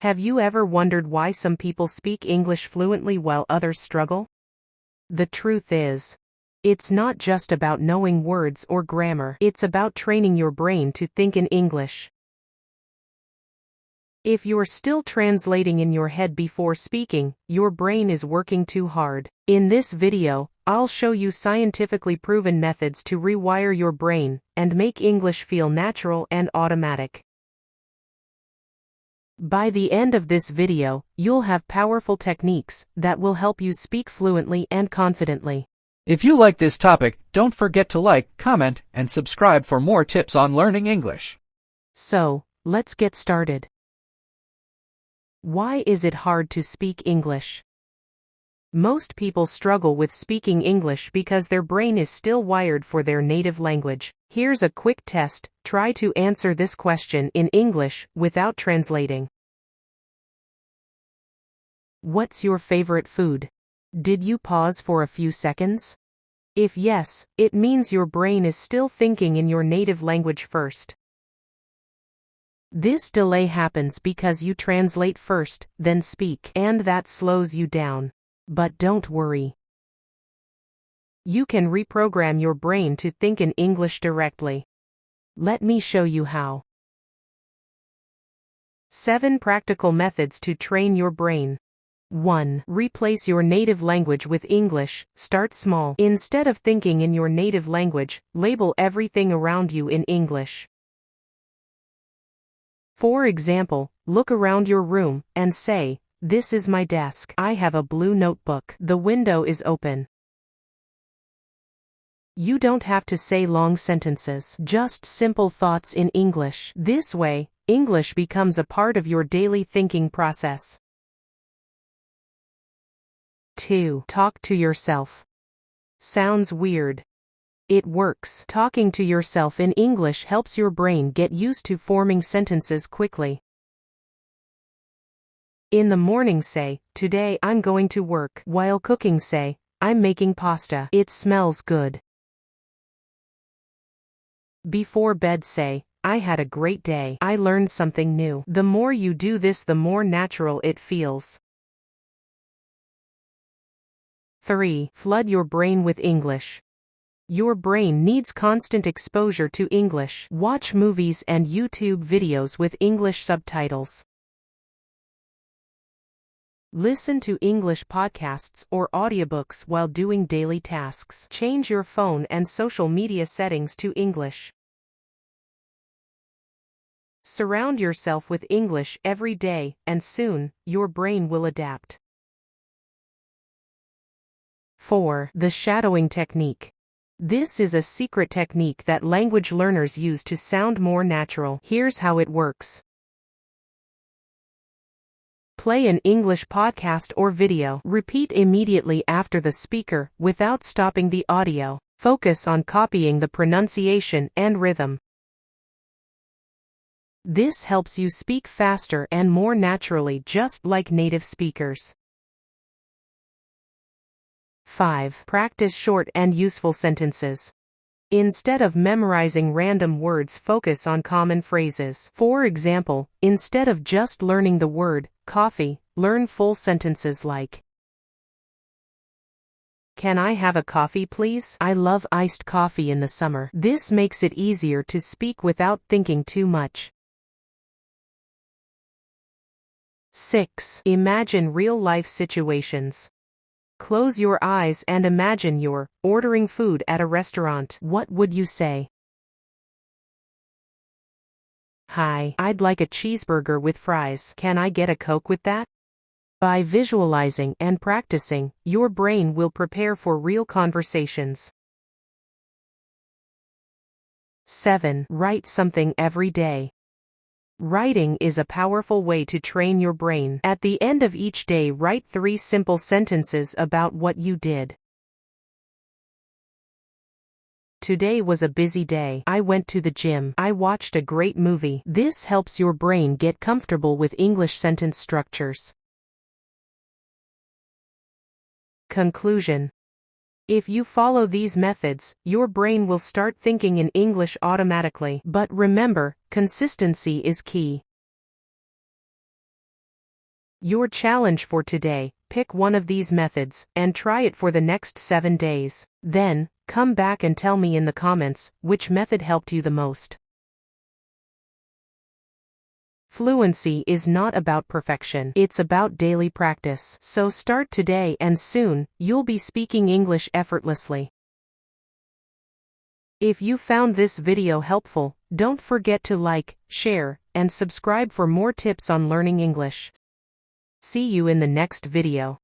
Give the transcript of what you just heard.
Have you ever wondered why some people speak English fluently while others struggle? The truth is, it's not just about knowing words or grammar. It's about training your brain to think in English. If you're still translating in your head before speaking, your brain is working too hard. In this video, I'll show you scientifically proven methods to rewire your brain and make English feel natural and automatic. By the end of this video, you'll have powerful techniques that will help you speak fluently and confidently. If you like this topic, don't forget to like, comment, and subscribe for more tips on learning English. So, let's get started. Why is it hard to speak English? Most people struggle with speaking English because their brain is still wired for their native language. Here's a quick test. Try to answer this question in English without translating. What's your favorite food? Did you pause for a few seconds? If yes, it means your brain is still thinking in your native language first. This delay happens because you translate first, then speak, and that slows you down. But don't worry. You can reprogram your brain to think in English directly. Let me show you how. 7 practical methods to train your brain. 1. Replace your native language with English. Start small. Instead of thinking in your native language, label everything around you in English. For example, look around your room and say, "This is my desk. I have a blue notebook. The window is open." You don't have to say long sentences, just simple thoughts in English. This way, English becomes a part of your daily thinking process. 2. Talk to yourself. Sounds weird. It works. Talking to yourself in English helps your brain get used to forming sentences quickly. In the morning say, "Today I'm going to work." While cooking say, "I'm making pasta. It smells good." Before bed say, "I had a great day. I learned something new." The more you do this, the more natural it feels. 3. Flood your brain with English. Your brain needs constant exposure to English. Watch movies and YouTube videos with English subtitles. Listen to English podcasts or audiobooks while doing daily tasks. Change your phone and social media settings to English. Surround yourself with English every day, and soon, your brain will adapt. 4. The shadowing technique. This is a secret technique that language learners use to sound more natural. Here's how it works. Play an English podcast or video. Repeat immediately after the speaker, without stopping the audio. Focus on copying the pronunciation and rhythm. This helps you speak faster and more naturally, just like native speakers. 5. Practice short and useful sentences. Instead of memorizing random words, focus on common phrases. For example, instead of just learning the word coffee, learn full sentences like, "Can I have a coffee, please? I love iced coffee in the summer." This makes it easier to speak without thinking too much. 6. Imagine real-life situations. Close your eyes and imagine you're ordering food at a restaurant. What would you say? "Hi, I'd like a cheeseburger with fries. Can I get a Coke with that?" By visualizing and practicing, your brain will prepare for real conversations. 7. Write something every day. Writing is a powerful way to train your brain. At the end of each day, write 3 simple sentences about what you did. "Today was a busy day. I went to the gym. I watched a great movie." This helps your brain get comfortable with English sentence structures. Conclusion. If you follow these methods, your brain will start thinking in English automatically. But remember, consistency is key. Your challenge for today: pick one of these methods and try it for the next 7 days. Then, come back and tell me in the comments which method helped you the most. Fluency is not about perfection. It's about daily practice. So start today and soon, you'll be speaking English effortlessly. If you found this video helpful, don't forget to like, share, and subscribe for more tips on learning English. See you in the next video.